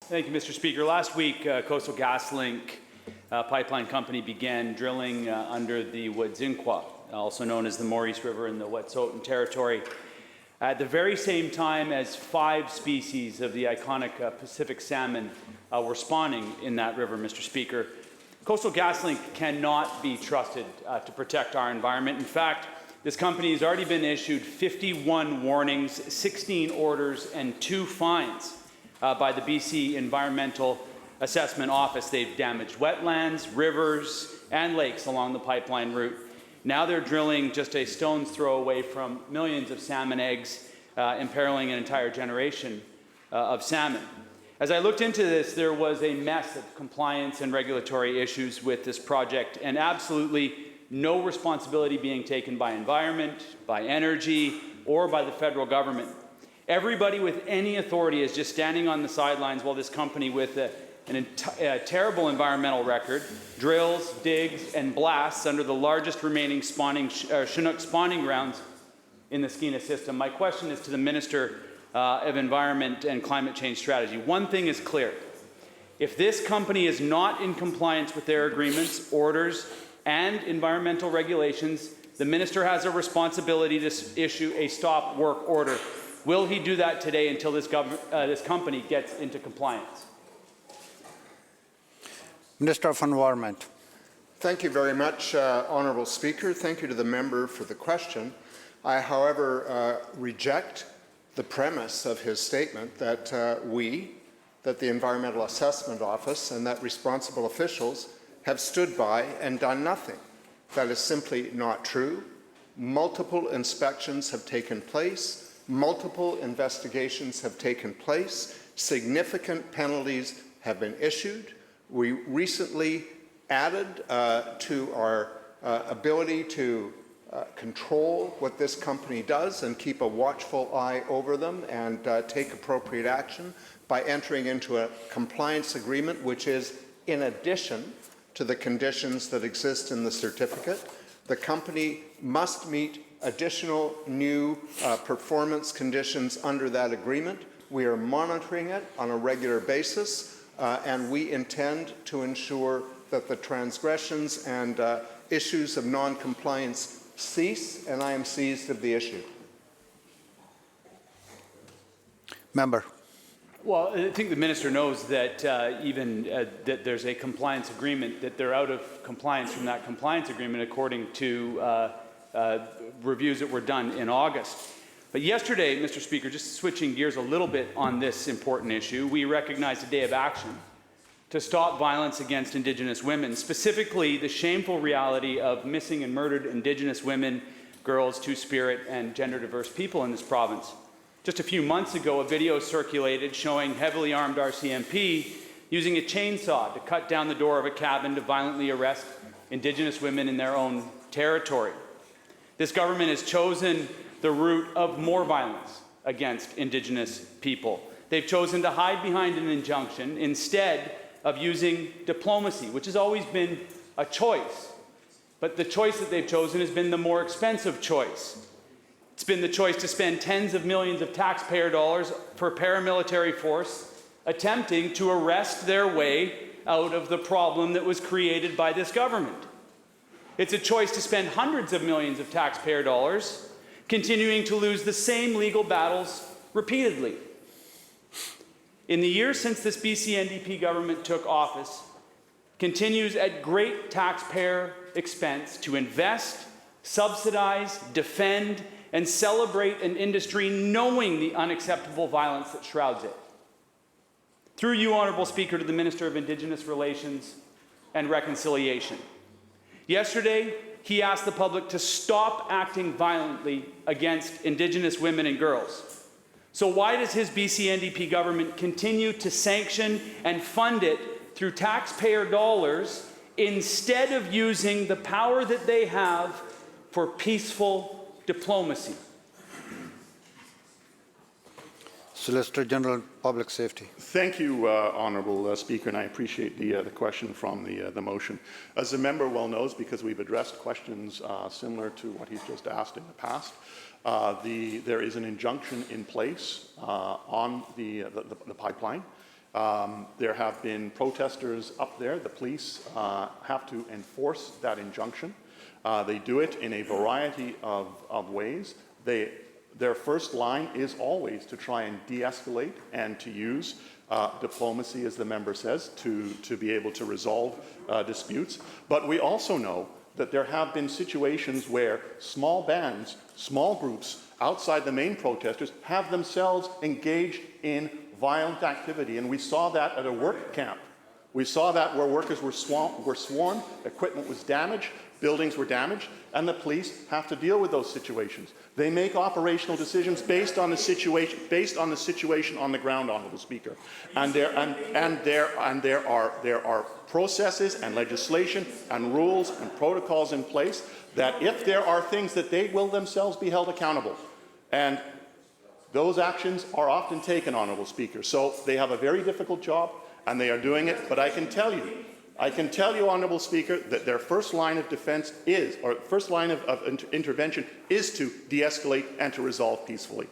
Thank you, Mr. Speaker. Last week, Coastal GasLink pipeline company began drilling under the Wedzin Kwa, also known as the Morice River in the Wet'suwet'en territory, at the very same time as 5 species of the iconic Pacific salmon were spawning in that river, Mr. Speaker. Coastal GasLink cannot be trusted to protect our environment. In fact, this company has already been issued 51 warnings, 16 orders, and 2 fines by the BC Environmental Assessment Office. They've damaged wetlands, rivers, and lakes along the pipeline route. Now they're drilling just a stone's throw away from millions of salmon eggs, imperiling an entire generation of salmon. As I looked into this, there was a mess of compliance and regulatory issues with this project, and absolutely no responsibility being taken by environment, by energy, or by the federal government. Everybody with any authority is just standing on the sidelines while this company with a terrible environmental record drills, digs, and blasts under the largest remaining Chinook spawning grounds in the Skeena system. My question is to the Minister of Environment and Climate Change Strategy. One thing is clear. If this company is not in compliance with their agreements, orders, and environmental regulations, the Minister has a responsibility to issue a stop work order. Will he do that today until this company gets into compliance? Minister of Environment. Thank you very much, Honourable Speaker. Thank you to the member for the question. I, however, reject the premise of his statement that that the Environmental Assessment Office and that responsible officials have stood by and done nothing. That is simply not true. Multiple inspections have taken place. Multiple investigations have taken place. Significant penalties have been issued. We recently added to our ability to control what this company does and keep a watchful eye over them and take appropriate action by entering into a compliance agreement, which is in addition to the conditions that exist in the certificate. The company must meet additional new performance conditions under that agreement. We are monitoring it on a regular basis, and we intend to ensure that the transgressions and issues of non-compliance cease, and I am seized of the issue. Member. Well, I think the Minister knows that that there's a compliance agreement, that they're out of compliance from that compliance agreement according to reviews that were done in August. But yesterday, Mr. Speaker, just switching gears a little bit on this important issue, we recognized a day of action to stop violence against Indigenous women, specifically the shameful reality of missing and murdered Indigenous women, girls, Two-Spirit, and gender-diverse people in this province. Just a few months ago, a video circulated showing heavily armed RCMP using a chainsaw to cut down the door of a cabin to violently arrest Indigenous women in their own territory. This government has chosen the route of more violence against Indigenous people. They've chosen to hide behind an injunction instead of using diplomacy, which has always been a choice. But the choice that they've chosen has been the more expensive choice. It's been the choice to spend tens of millions of taxpayer dollars for paramilitary force attempting to arrest their way out of the problem that was created by this government. It's a choice to spend hundreds of millions of taxpayer dollars continuing to lose the same legal battles repeatedly. In the years since this BC NDP government took office, continues at great taxpayer expense to invest, subsidize, defend, and celebrate an industry knowing the unacceptable violence that shrouds it. Through you, Honourable Speaker, to the Minister of Indigenous Relations and Reconciliation. Yesterday, he asked the public to stop acting violently against Indigenous women and girls. So why does his BC NDP government continue to sanction and fund it through taxpayer dollars instead of using the power that they have for peaceful diplomacy? Solicitor General, Public Safety. Thank you, Honourable Speaker, and I appreciate the question from the motion. As the member well knows, because we've addressed questions similar to what he's just asked in the past, there is an injunction in place on the pipeline. There have been protesters up there. The police have to enforce that injunction. They do it in a variety of ways. Their first line is always to try and de-escalate and to use diplomacy, as the member says, to be able to resolve disputes. But we also know that there have been situations where small bands, small groups outside the main protesters have themselves engaged in violent activity. And we saw that at a work camp. We saw that where workers were swarmed, equipment was damaged, buildings were damaged, and the police have to deal with those situations. They make operational decisions based on the situation on the ground, Honourable Speaker. And there are processes and legislation and rules and protocols in place that if there are things that they will themselves be held accountable. And those actions are often taken, Honourable Speaker. So they have a very difficult job and they are doing it, but I can tell you, Honourable Speaker, that their first line of defence is, or first line of intervention is to de-escalate and to resolve peacefully.